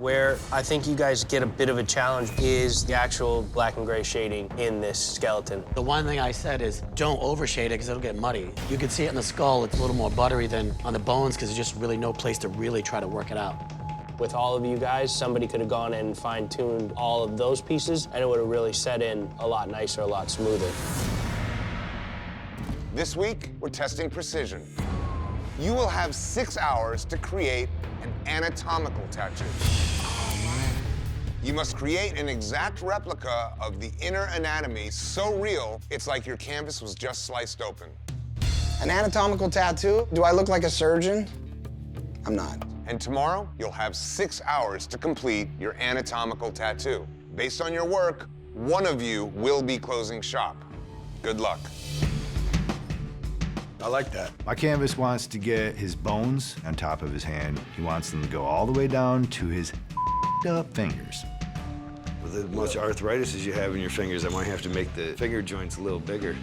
Where I think you guys get a bit of a challenge is the actual black and gray shading in this skeleton. The one thing I said is don't overshade it because it'll get muddy. You can see it in the skull, it's a little more buttery than on the bones because there's just really no place to really try to work it out. With all of you guys, somebody could have gone and fine-tuned all of those pieces, and it would have really set in a lot nicer, a lot smoother. This week, we're testing precision. You will have 6 hours to create an anatomical tattoo. You must create an exact replica of the inner anatomy so real, it's like your canvas was just sliced open. An anatomical tattoo? Do I look like a surgeon? I'm not. And tomorrow, you'll have 6 hours to complete your anatomical tattoo. Based on your work, one of you will be closing shop. Good luck. I like that. My canvas wants to get his bones on top of his hand. He wants them to go all the way down to his up fingers. With as much arthritis as you have in your fingers, I might have to make the finger joints a little bigger.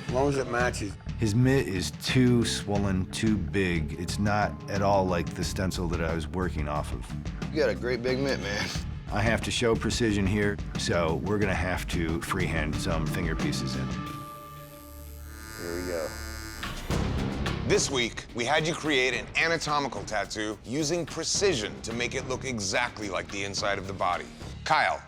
As long as it matches. His mitt is too swollen, too big. It's not at all like the stencil that I was working off of. You got a great big mitt, man. I have to show precision here, so we're gonna have to freehand some finger pieces in. Here we go. This week, we had you create an anatomical tattoo using precision to make it look exactly like the inside of the body. Kyle.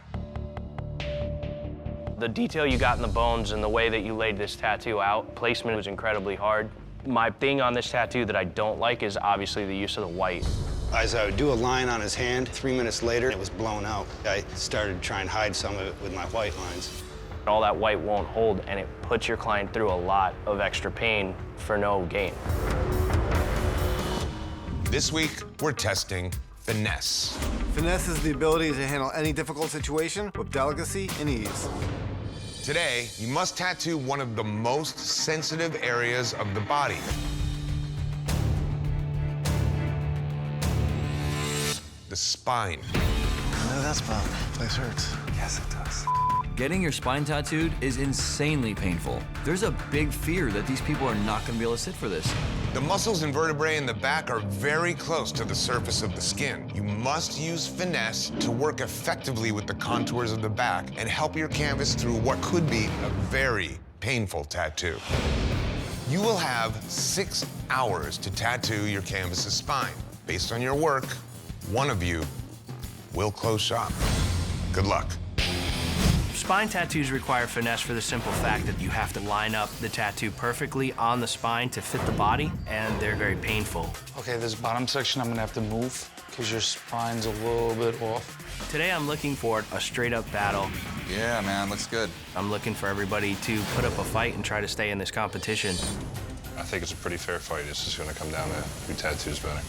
The detail you got in the bones and the way that you laid this tattoo out, placement was incredibly hard. My thing on this tattoo that I don't like is obviously the use of the white. As I would do a line on his hand, 3 minutes later, it was blown out. I started to try and hide some of it with my white lines. All that white won't hold, and it puts your client through a lot of extra pain for no gain. This week, we're testing finesse. Finesse is the ability to handle any difficult situation with delicacy and ease. Today, you must tattoo one of the most sensitive areas of the body. The spine. No, that's fun. Place hurts. Yes, it does. Getting your spine tattooed is insanely painful. There's a big fear that these people are not gonna be able to sit for this. The muscles and vertebrae in the back are very close to the surface of the skin. You must use finesse to work effectively with the contours of the back and help your canvas through what could be a very painful tattoo. You will have 6 hours to tattoo your canvas's spine. Based on your work, one of you will close shop. Good luck. Spine tattoos require finesse for the simple fact that you have to line up the tattoo perfectly on the spine to fit the body, and they're very painful. Okay, this bottom section I'm gonna have to move because your spine's a little bit off. Today I'm looking for a straight-up battle. Yeah, man, looks good. I'm looking for everybody to put up a fight and try to stay in this competition. I think it's a pretty fair fight. It's just gonna come down to who tattoos better.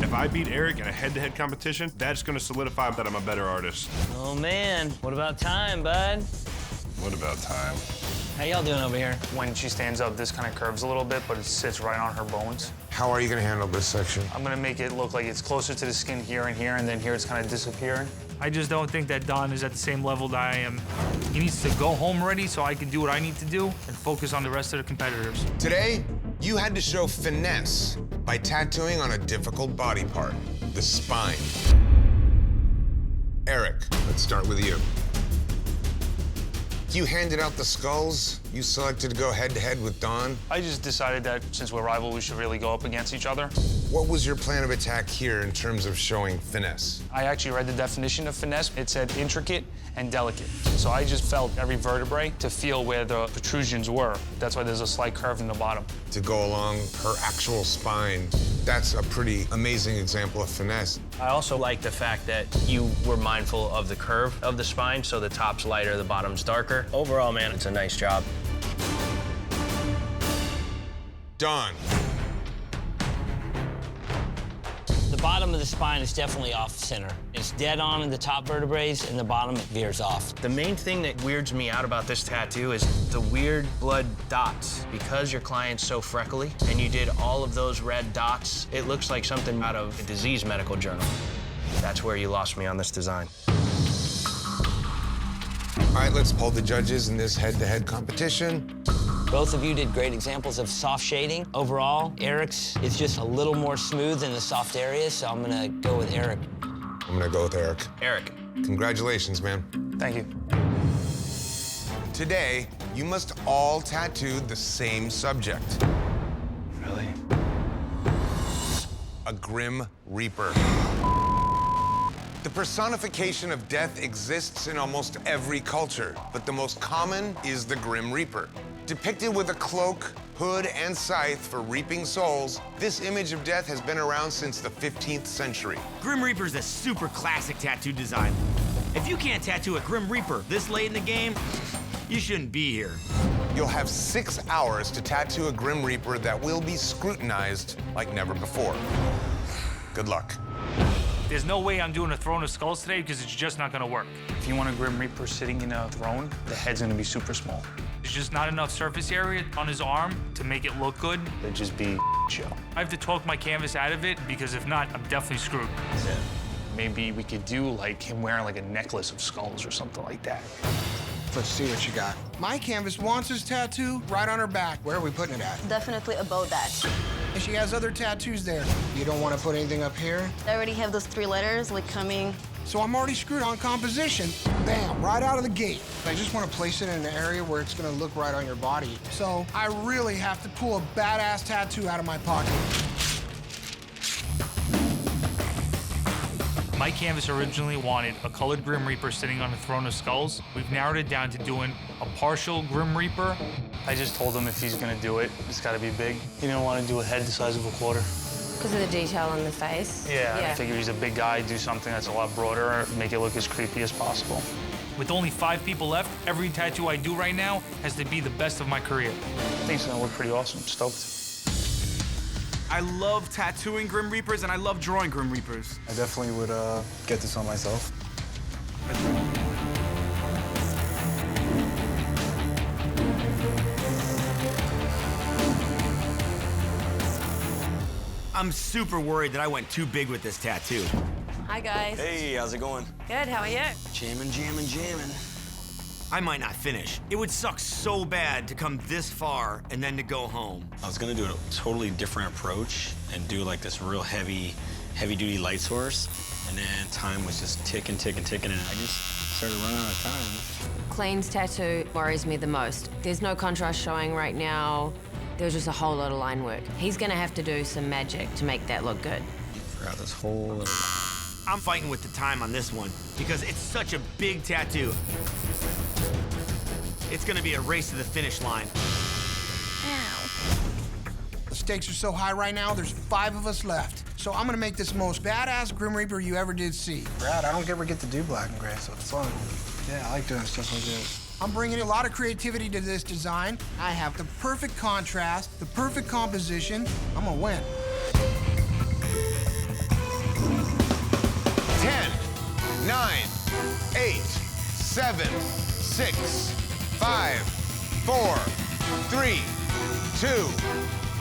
If I beat Eric in a head-to-head competition, that's gonna solidify that I'm a better artist. Oh man, what about time, bud? What about time? How y'all doing over here? When she stands up, this kind of curves a little bit, but it sits right on her bones. How are you gonna handle this section? I'm gonna make it look like it's closer to the skin here and then here it's kind of disappearing. I just don't think that Don is at the same level that I am. He needs to go home ready so I can do what I need to do and focus on the rest of the competitors. Today, you had to show finesse by tattooing on a difficult body part, the spine. Eric, let's start with you. You handed out the skulls. You selected to go head-to-head with Don. I just decided that since we're rivals, we should really go up against each other. What was your plan of attack here in terms of showing finesse? I actually read the definition of finesse. It said intricate and delicate. So I just felt every vertebrae to feel where the protrusions were. That's why there's a slight curve in the bottom. To go along her actual spine, that's a pretty amazing example of finesse. I also like the fact that you were mindful of the curve of the spine, so the top's lighter, the bottom's darker. Overall, man, it's a nice job. Don. The bottom of the spine is definitely off center. It's dead on in the top vertebrae, and the bottom it veers off. The main thing that weirds me out about this tattoo is the weird blood dots. Because your client's so freckly and you did all of those red dots, it looks like something out of a disease medical journal. That's where you lost me on this design. All right, let's poll the judges in this head-to-head competition. Both of you did great examples of soft shading. Overall, Eric's is just a little more smooth in the soft areas, so I'm gonna go with Eric. I'm gonna go with Eric. Eric. Congratulations, man. Thank you. Today, you must all tattoo the same subject. Really? A Grim Reaper. The personification of death exists in almost every culture, but the most common is the Grim Reaper. Depicted with a cloak, hood, and scythe for reaping souls, this image of death has been around since the 15th century. Grim Reaper's a super classic tattoo design. If you can't tattoo a Grim Reaper this late in the game, you shouldn't be here. You'll have 6 hours to tattoo a Grim Reaper that will be scrutinized like never before. Good luck. There's no way I'm doing a throne of skulls today because it's just not gonna work. If you want a Grim Reaper sitting in a throne, the head's gonna be super small. There's just not enough surface area on his arm to make it look good. It'd just be show. I have to talk my canvas out of it because if not, I'm definitely screwed. Maybe we could do like him wearing like a necklace of skulls or something like that. Let's see what you got. My canvas wants his tattoo right on her back. Where are we putting it at? Definitely above that. And she has other tattoos there. You don't want to put anything up here? I already have those 3 letters like coming. So I'm already screwed on composition. Bam, right out of the gate. I just want to place it in an area where it's going to look right on your body. So I really have to pull a badass tattoo out of my pocket. My canvas originally wanted a colored Grim Reaper sitting on a throne of skulls. We've narrowed it down to doing a partial Grim Reaper. I just told him if he's gonna do it, it's gotta be big. You don't want to do a head the size of a quarter. Because of the detail on the face? Yeah, I figure he's a big guy, do something that's a lot broader, make it look as creepy as possible. With only 5 people left, every tattoo I do right now has to be the best of my career. I think it's gonna look pretty awesome. Stoked. I love tattooing Grim Reapers and I love drawing Grim Reapers. I definitely would get this on myself. I'm super worried that I went too big with this tattoo. Hi, guys. Hey, how's it going? Good, how are you? Jamming, jamming, jamming. I might not finish. It would suck so bad to come this far and then to go home. I was gonna do a totally different approach and do like this real heavy-duty light source, and then time was just ticking, and I just started running out of time. Clean's tattoo worries me the most. There's no contrast showing right now. There's just a whole lot of line work. He's gonna have to do some magic to make that look good. Forgot this whole little... I'm fighting with the time on this one because it's such a big tattoo. It's gonna be a race to the finish line. The stakes are so high right now, there's 5 of us left. So I'm gonna make this most badass Grim Reaper you ever did see. Brad, I don't ever get to do black and gray, so it's fun. Yeah, I like doing stuff like this. I'm bringing a lot of creativity to this design. I have the perfect contrast, the perfect composition. I'm gonna win. 10, 9, 8, 7, 6, 5, 4, 3, 2,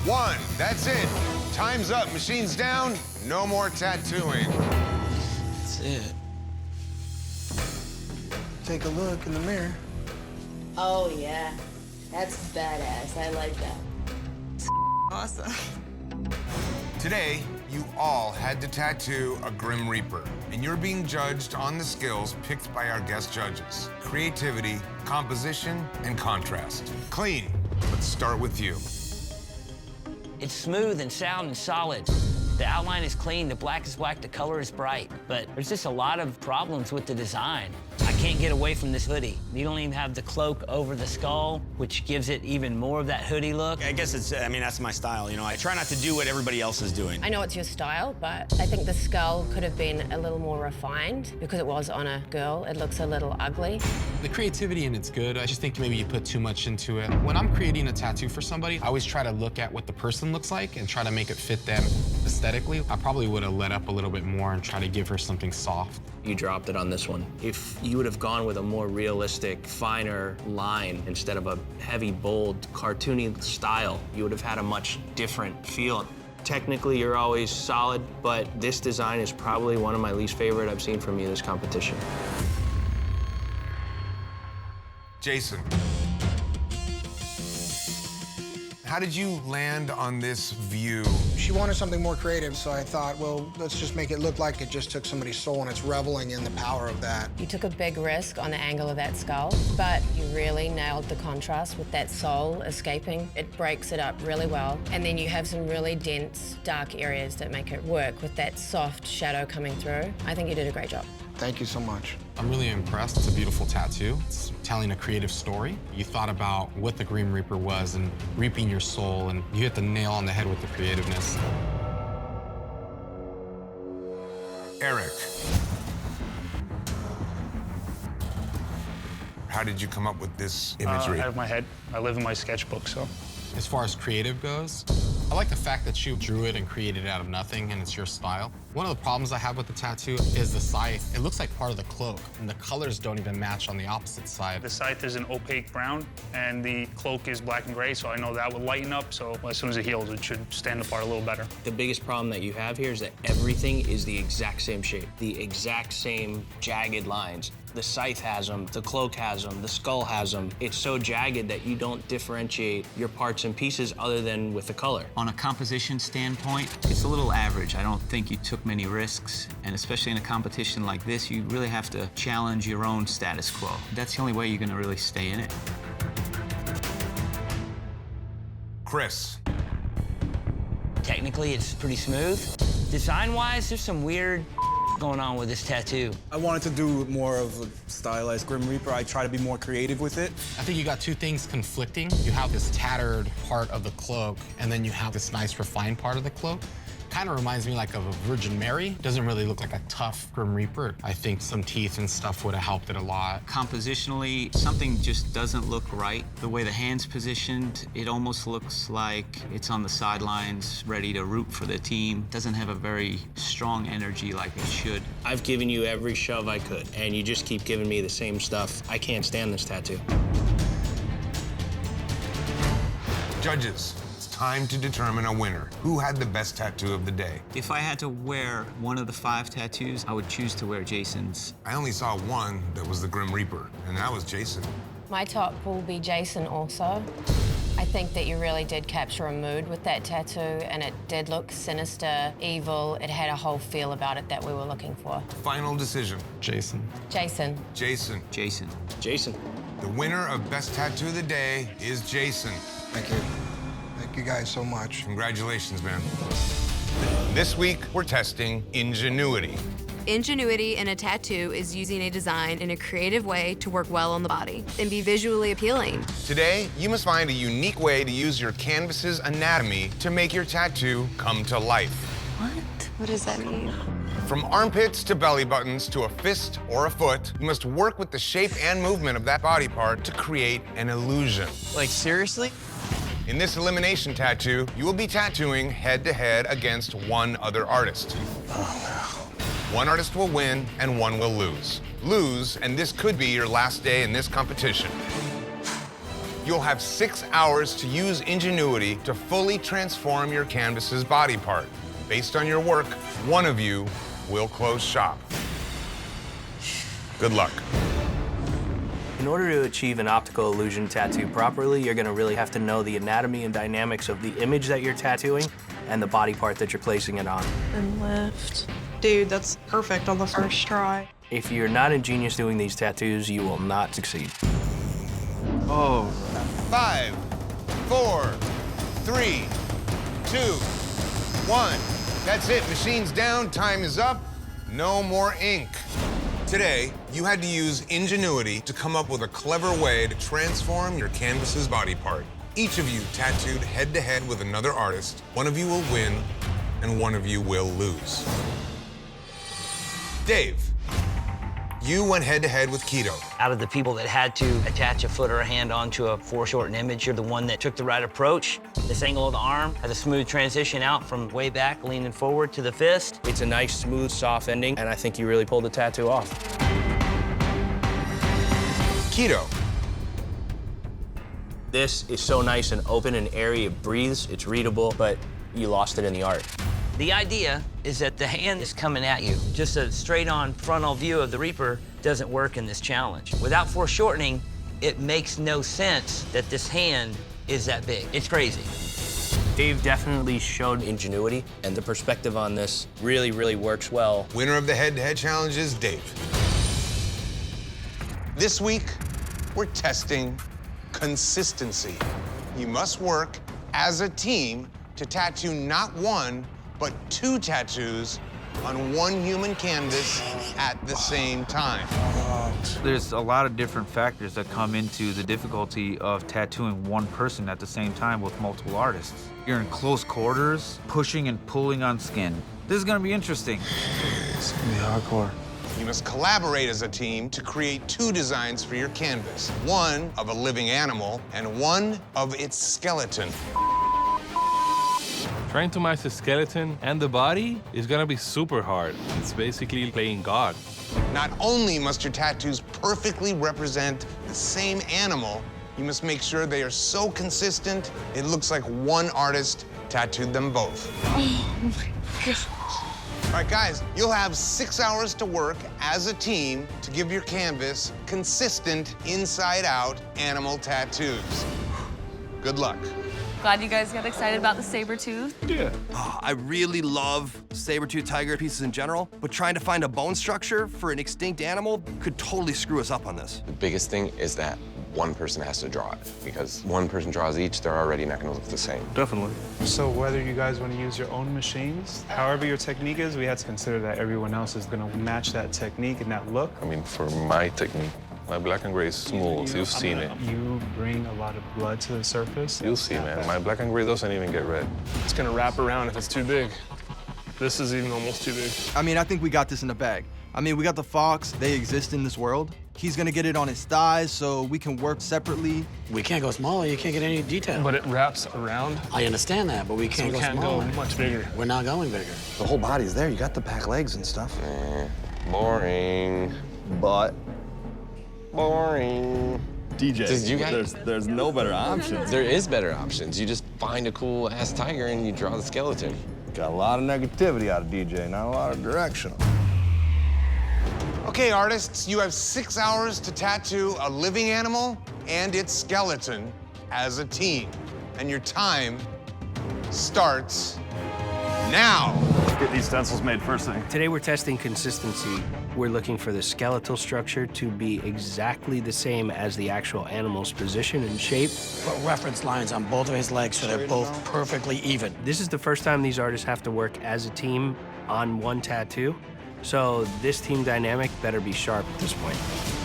1. That's it. Time's up. Machine's down. No more tattooing. That's it. Take a look in the mirror. Oh, yeah. That's badass. I like that. Awesome. Today, you all had to tattoo a Grim Reaper, and you're being judged on the skills picked by our guest judges: creativity, composition, and contrast. Clean, let's start with you. It's smooth and sound and solid. The outline is clean, the black is black, the color is bright. But there's just a lot of problems with the design. I can't get away from this hoodie. You don't even have the cloak over the skull, which gives it even more of that hoodie look. I guess that's my style, you know. I try not to do what everybody else is doing. I know it's your style, but I think the skull could have been a little more refined because it was on a girl. It looks a little ugly. The creativity in it's good. I just think maybe you put too much into it. When I'm creating a tattoo for somebody, I always try to look at what the person looks like and try to make it fit them aesthetically. I probably would have let up a little bit more and try to give her something soft. You dropped it on this one. If you would have gone with a more realistic, finer line instead of a heavy, bold, cartoony style, you would have had a much different feel. Technically, you're always solid, but this design is probably one of my least favorite I've seen from you this competition. Jason. How did you land on this view? She wanted something more creative, so I thought, well, let's just make it look like it just took somebody's soul and it's reveling in the power of that. You took a big risk on the angle of that skull, but you really nailed the contrast with that soul escaping. It breaks it up really well. And then you have some really dense, dark areas that make it work with that soft shadow coming through. I think you did a great job. Thank you so much. I'm really impressed. It's a beautiful tattoo. It's telling a creative story. You thought about what the Grim Reaper was and reaping your soul, and you hit the nail on the head with the creativeness. Eric, how did you come up with this imagery? Out of my head. I live in my sketchbook, so. As far as creative goes, I like the fact that you drew it and created it out of nothing, and it's your style. One of the problems I have with the tattoo is the scythe. It looks like part of the cloak, and the colors don't even match on the opposite side. The scythe is an opaque brown, and the cloak is black and gray, so I know that will lighten up, so as soon as it heals, it should stand apart a little better. The biggest problem that you have here is that everything is the exact same shape, the exact same jagged lines. The scythe has them, the cloak has them, the skull has them. It's so jagged that you don't differentiate your parts and pieces other than with the color. On a composition standpoint, it's a little average. I don't think you took many risks, and especially in a competition like this, you really have to challenge your own status quo. That's the only way you're gonna really stay in it. Chris. Technically, it's pretty smooth. Design-wise, there's some weird going on with this tattoo. I wanted to do more of a stylized Grim Reaper. I try to be more creative with it. I think you got two things conflicting. You have this tattered part of the cloak, and then you have this nice refined part of the cloak. Kind of reminds me like of a Virgin Mary. Doesn't really look like a tough Grim Reaper. I think some teeth and stuff would have helped it a lot. Compositionally, something just doesn't look right. The way the hand's positioned, it almost looks like it's on the sidelines, ready to root for the team. Doesn't have a very strong energy like it should. I've given you every shove I could, and you just keep giving me the same stuff. I can't stand this tattoo. Judges, it's time to determine a winner. Who had the best tattoo of the day? If I had to wear one of the 5 tattoos, I would choose to wear Jason's. I only saw one that was the Grim Reaper, and that was Jason. My top will be Jason also. I think that you really did capture a mood with that tattoo, and it did look sinister, evil. It had a whole feel about it that we were looking for. Final decision. Jason. Jason. Jason. Jason. Jason. The winner of Best Tattoo of the Day is Jason. Thank you. Thank you guys so much. Congratulations, man. This week, we're testing ingenuity. Ingenuity in a tattoo is using a design in a creative way to work well on the body and be visually appealing. Today, you must find a unique way to use your canvas's anatomy to make your tattoo come to life. What? What does that mean? From armpits to belly buttons to a fist or a foot, you must work with the shape and movement of that body part to create an illusion. Like, seriously? In this elimination tattoo, you will be tattooing head-to-head against one other artist. One artist will win and one will lose. Lose, and this could be your last day in this competition. You'll have 6 hours to use ingenuity to fully transform your canvas's body part. Based on your work, one of you will close shop. Good luck. In order to achieve an optical illusion tattoo properly, you're gonna really have to know the anatomy and dynamics of the image that you're tattooing and the body part that you're placing it on. And lift. Dude, that's perfect on the first try. If you're not ingenious doing these tattoos, you will not succeed. Oh. 5, 4, 3, 2, 1. That's it, machine's down, time is up. No more ink. Today, you had to use ingenuity to come up with a clever way to transform your canvas's body part. Each of you tattooed head-to-head with another artist. One of you will win, and one of you will lose. Dave, you went head-to-head with Keto. Out of the people that had to attach a foot or a hand onto a foreshortened image, you're the one that took the right approach. This angle of the arm has a smooth transition out from way back, leaning forward to the fist. It's a nice, smooth, soft ending, and I think you really pulled the tattoo off. Keto. This is so nice and open and airy, it breathes, it's readable, but you lost it in the art. The idea is that the hand is coming at you. Just a straight-on frontal view of the Reaper doesn't work in this challenge. Without foreshortening, it makes no sense that this hand is that big. It's crazy. Dave definitely showed ingenuity, and the perspective on this really works well. Winner of the head-to-head challenge is Dave. This week, we're testing consistency. You must work as a team to tattoo not one, but 2 tattoos on one human canvas at the same time. There's a lot of different factors that come into the difficulty of tattooing one person at the same time with multiple artists. You're in close quarters, pushing and pulling on skin. This is gonna be interesting. It's gonna be hardcore. You must collaborate as a team to create 2 designs for your canvas. One of a living animal and one of its skeleton. Trying to match the skeleton and the body is gonna be super hard. It's basically playing God. Not only must your tattoos perfectly represent the same animal, you must make sure they are so consistent, it looks like one artist tattooed them both. Oh my gosh. All right, guys, you'll have 6 hours to work as a team to give your canvas consistent, inside-out animal tattoos. Good luck. Glad you guys got excited about the saber-tooth. Yeah. Oh, I really love saber-tooth tiger pieces in general, but trying to find a bone structure for an extinct animal could totally screw us up on this. The biggest thing is that one person has to draw it, because one person draws each, they're already not gonna look the same. Definitely. So whether you guys want to use your own machines, however your technique is, we had to consider that everyone else is gonna match that technique and that look. I mean, for my technique, my black and gray is smooth. You've seen it. You bring a lot of blood to the surface. You'll see, man. My black and gray doesn't even get red. It's gonna wrap around if it's too big. This is even almost too big. I mean, I think we got this in the bag. I mean, we got the fox. They exist in this world. He's gonna get it on his thighs so we can work separately. We can't go smaller. You can't get any detail. But it wraps around. I understand that, but we can't So we can't smaller. go much bigger. We're not going bigger. The whole body's there. You got the back legs and stuff. Boring. But boring. DJ, there's no better options. There is better options. You just find a cool-ass tiger and you draw the skeleton. Got a lot of negativity out of DJ, not a lot of direction. Okay, artists, you have 6 hours to tattoo a living animal and its skeleton as a team. And your time starts now. Get these stencils made first thing. Today we're testing consistency. We're looking for the skeletal structure to be exactly the same as the actual animal's position and shape. Put reference lines on both of his legs so they're both perfectly even. This is the first time these artists have to work as a team on one tattoo. So this team dynamic better be sharp at this point.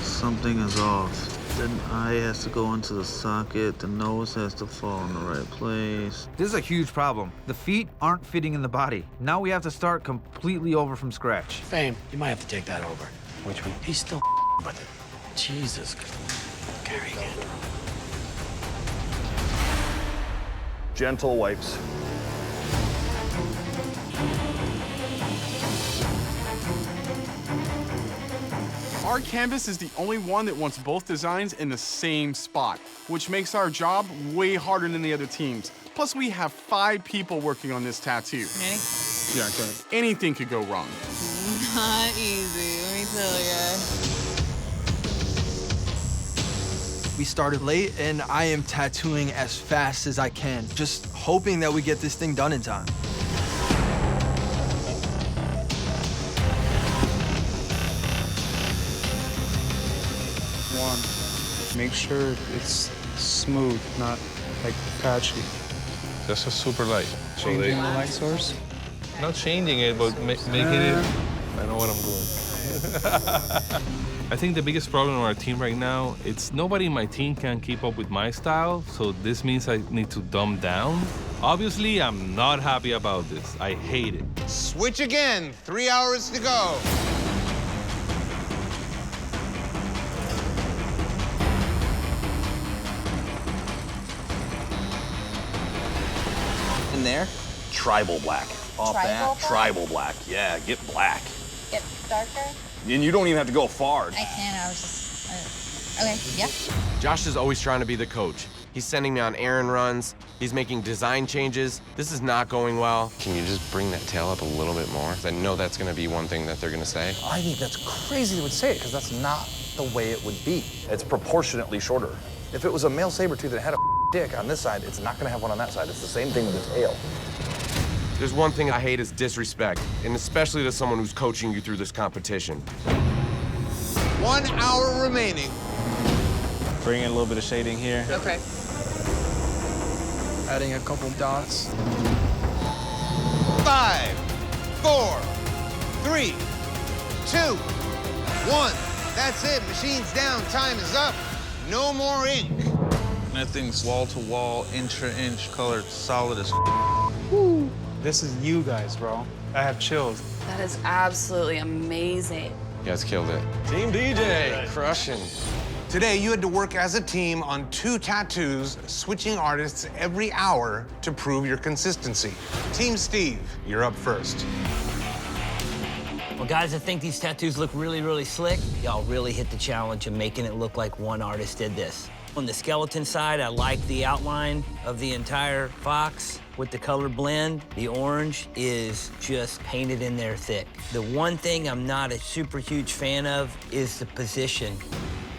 Something is off. The eye has to go into the socket, the nose has to fall in the right place. This is a huge problem. The feet aren't fitting in the body. Now we have to start completely over from scratch. Fame, you might have to take that over. Which one? He's still with it. Jesus. Carry it. Gentle wipes. Our canvas is the only one that wants both designs in the same spot, which makes our job way harder than the other teams. Plus, we have 5 people working on this tattoo. Ready? Yeah, go ahead. Anything could go wrong. Not easy, let me tell ya. We started late, and I am tattooing as fast as I can, just hoping that we get this thing done in time. Make sure it's smooth, not like patchy. This is super light. Changing the light source? Not changing it, but making it. I know what I'm doing. I think the biggest problem on our team right now, it's nobody in my team can keep up with my style, so this means I need to dumb down. Obviously, I'm not happy about this. I hate it. Switch again. 3 hours to go. In there, tribal black. Off that, tribal black. Yeah, get black. Get darker? And you don't even have to go far. I can, I was just... okay, yeah. Josh is always trying to be the coach. He's sending me on errand runs. He's making design changes. This is not going well. Can you just bring that tail up a little bit more? 'Cause I know that's gonna be one thing that they're gonna say. I think that's crazy they would say it, because that's not the way it would be. It's proportionately shorter. If it was a male saber-tooth that had a dick on this side, it's not gonna have one on that side. It's the same thing with the tail. There's one thing I hate is disrespect, and especially to someone who's coaching you through this competition. 1 hour remaining. Bring in a little bit of shading here. Okay. Adding a couple dots. 5, 4, 3, 2, 1. That's it. Machine's down. Time is up. No more ink. That thing's wall-to-wall, inch-to-inch colored, solid as Woo. This is you guys, bro. I have chills. That is absolutely amazing. You guys killed it. Team DJ, crushing. Today, you had to work as a team on 2 tattoos, switching artists every hour to prove your consistency. Team Steve, you're up first. Well, guys, I think these tattoos look really, really slick. Y'all really hit the challenge of making it look like one artist did this. On the skeleton side, I like the outline of the entire fox with the color blend. The orange is just painted in there thick. The one thing I'm not a super huge fan of is the position.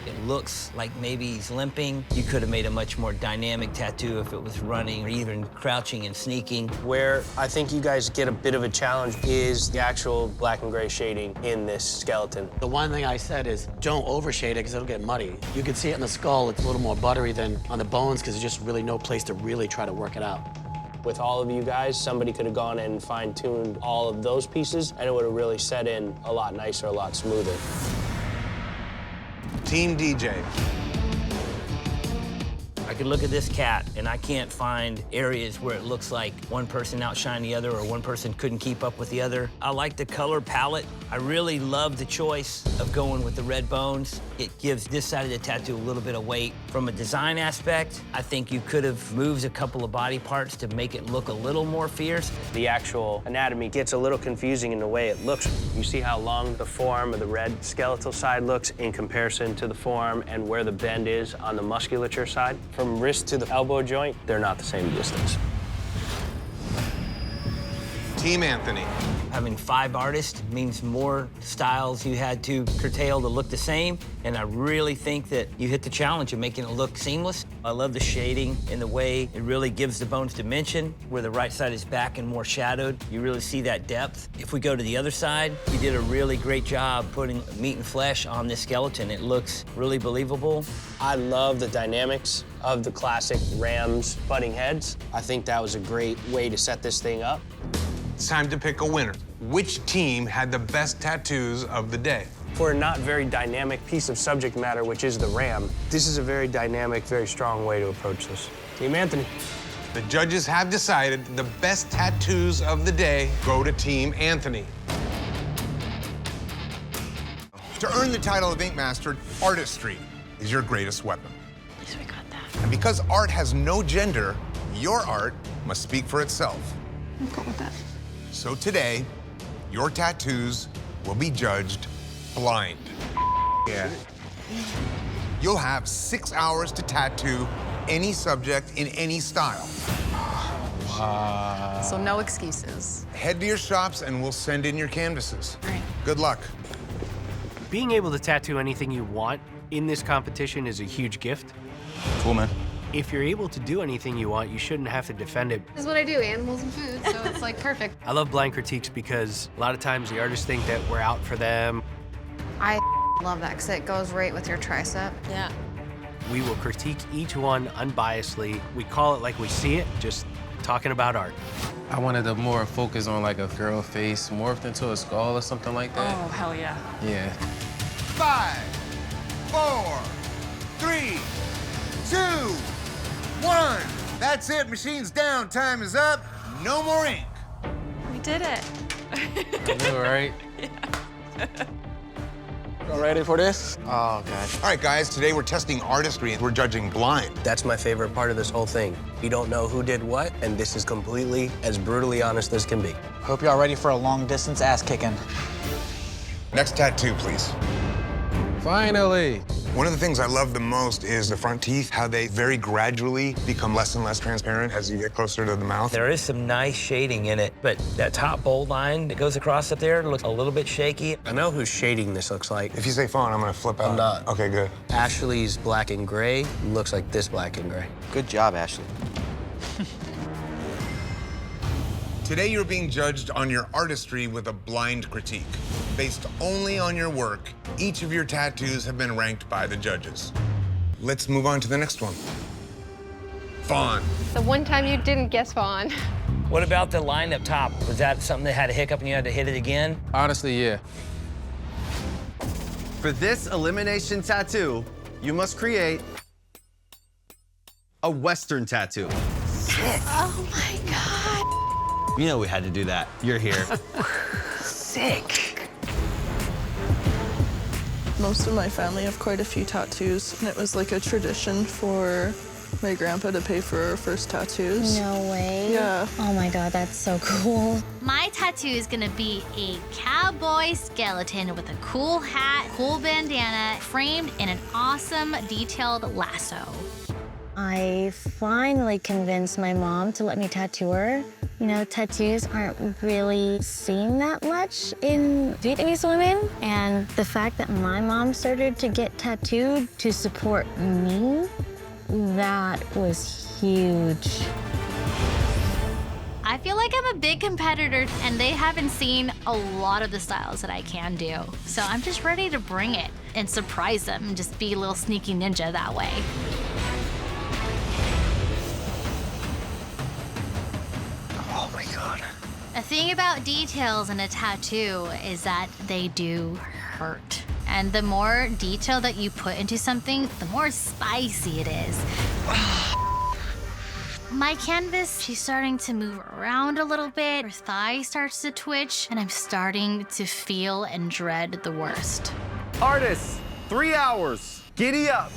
It looks like maybe he's limping. You could have made a much more dynamic tattoo if it was running or even crouching and sneaking. Where I think you guys get a bit of a challenge is the actual black and gray shading in this skeleton. The one thing I said is don't overshade it because it'll get muddy. You can see it in the skull. It's a little more buttery than on the bones because there's just really no place to really try to work it out. With all of you guys, somebody could have gone and fine-tuned all of those pieces, and it would have really set in a lot nicer, a lot smoother. Team DJ. I could look at this cat and I can't find areas where it looks like one person outshined the other or one person couldn't keep up with the other. I like the color palette. I really love the choice of going with the red bones. It gives this side of the tattoo a little bit of weight. From a design aspect, I think you could have moved a couple of body parts to make it look a little more fierce. The actual anatomy gets a little confusing in the way it looks. You see how long the forearm of the red skeletal side looks in comparison to the forearm and where the bend is on the musculature side. From wrist to the elbow joint, they're not the same distance. Team Anthony. Having 5 artists means more styles you had to curtail to look the same, and I really think that you hit the challenge of making it look seamless. I love the shading and the way it really gives the bones dimension, where the right side is back and more shadowed. You really see that depth. If we go to the other side, you did a really great job putting meat and flesh on this skeleton. It looks really believable. I love the dynamics of the classic Rams butting heads. I think that was a great way to set this thing up. It's time to pick a winner. Which team had the best tattoos of the day? For a not very dynamic piece of subject matter, which is the ram, this is a very dynamic, very strong way to approach this. Team Anthony. The judges have decided the best tattoos of the day go to Team Anthony. To earn the title of Ink Master, artistry is your greatest weapon. Yes, we got that. And because art has no gender, your art must speak for itself. I'm cool with that. So today, your tattoos will be judged blind. Yeah. You'll have 6 hours to tattoo any subject in any style. Wow. So no excuses. Head to your shops and we'll send in your canvases. All right. Good luck. Being able to tattoo anything you want in this competition is a huge gift. Cool, man. If you're able to do anything you want, you shouldn't have to defend it. This is what I do, animals and food, so it's like perfect. I love blind critiques because a lot of times the artists think that we're out for them. I love that because it goes right with your tricep. Yeah. We will critique each one unbiasedly. We call it like we see it, just talking about art. I wanted to more focus on like a girl face morphed into a skull or something like that. Oh, hell yeah. Yeah. 5, 4, 3, 2, 1. That's it. Machine's down. Time is up. No more ink. We did it. I know, right? Y'all ready for this? Oh, gosh. All right, guys. Today we're testing artistry and we're judging blind. That's my favorite part of this whole thing. You don't know who did what, and this is completely as brutally honest as can be. Hope y'all ready for a long-distance ass kicking. Next tattoo, please. Finally. One of the things I love the most is the front teeth, how they very gradually become less and less transparent as you get closer to the mouth. There is some nice shading in it, but that top bold line that goes across up there looks a little bit shaky. I know whose shading this looks like. If you say fawn, I'm gonna flip out. I'm not. Okay, good. Ashley's black and gray looks like this black and gray. Good job, Ashley. Today you're being judged on your artistry with a blind critique. Based only on your work, each of your tattoos have been ranked by the judges. Let's move on to the next one. Fawn. The one time you didn't guess fawn. What about the line up top? Was that something that had a hiccup and you had to hit it again? Honestly, yeah. For this elimination tattoo, you must create a Western tattoo. Oh my God. You know we had to do that. You're here. Sick. Most of my family have quite a few tattoos, and it was like a tradition for my grandpa to pay for our first tattoos. No way. Yeah. Oh my God, that's so cool. My tattoo is gonna be a cowboy skeleton with a cool hat, cool bandana, framed in an awesome detailed lasso. I finally convinced my mom to let me tattoo her. You know, tattoos aren't really seen that much in Vietnamese women. And the fact that my mom started to get tattooed to support me, that was huge. I feel like I'm a big competitor and they haven't seen a lot of the styles that I can do. So I'm just ready to bring it and surprise them and just be a little sneaky ninja that way. Oh my God. The thing about details in a tattoo is that they do hurt. And the more detail that you put into something, the more spicy it is. My canvas, she's starting to move around a little bit. Her thigh starts to twitch, and I'm starting to feel and dread the worst. Artists, 3 hours. Giddy up.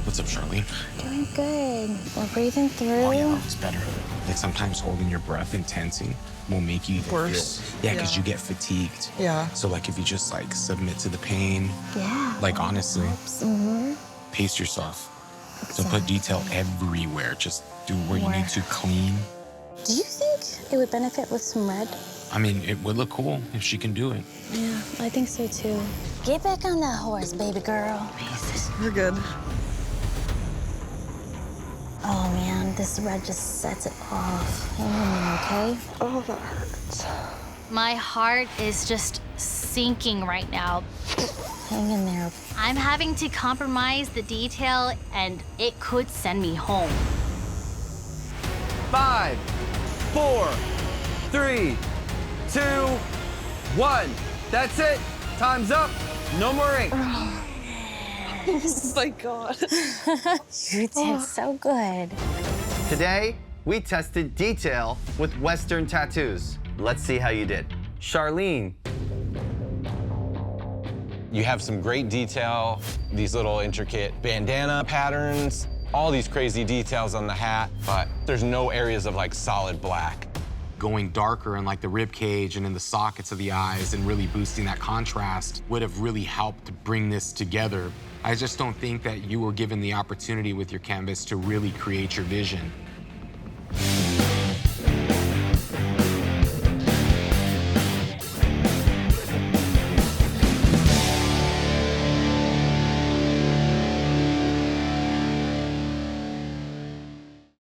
What's up, Charlene? Doing good. We're breathing through. Oh, yeah, it's better. Like sometimes holding your breath and tensing will make you worse. Yeah, because you get fatigued. Yeah. So like if you just like submit to the pain, Yeah. like honestly, Mm-hmm. pace yourself. So put detail everywhere. Just do where you need to clean. Do you think it would benefit with some red? I mean, it would look cool if she can do it. Yeah, I think so too. Get back on that horse, baby girl. You're good. Oh man, this red just sets it off. Hang in there, okay? Oh, that hurts. My heart is just sinking right now. Hang in there. I'm having to compromise the detail, and it could send me home. 5, 4, 3, 2, 1. That's it. Time's up. No more ink. Oh my God. You did so good. Today, we tested detail with Western tattoos. Let's see how you did. Charlene. You have some great detail, these little intricate bandana patterns, all these crazy details on the hat, but there's no areas of like solid black. Going darker in like the rib cage and in the sockets of the eyes and really boosting that contrast would have really helped to bring this together. I just don't think that you were given the opportunity with your canvas to really create your vision.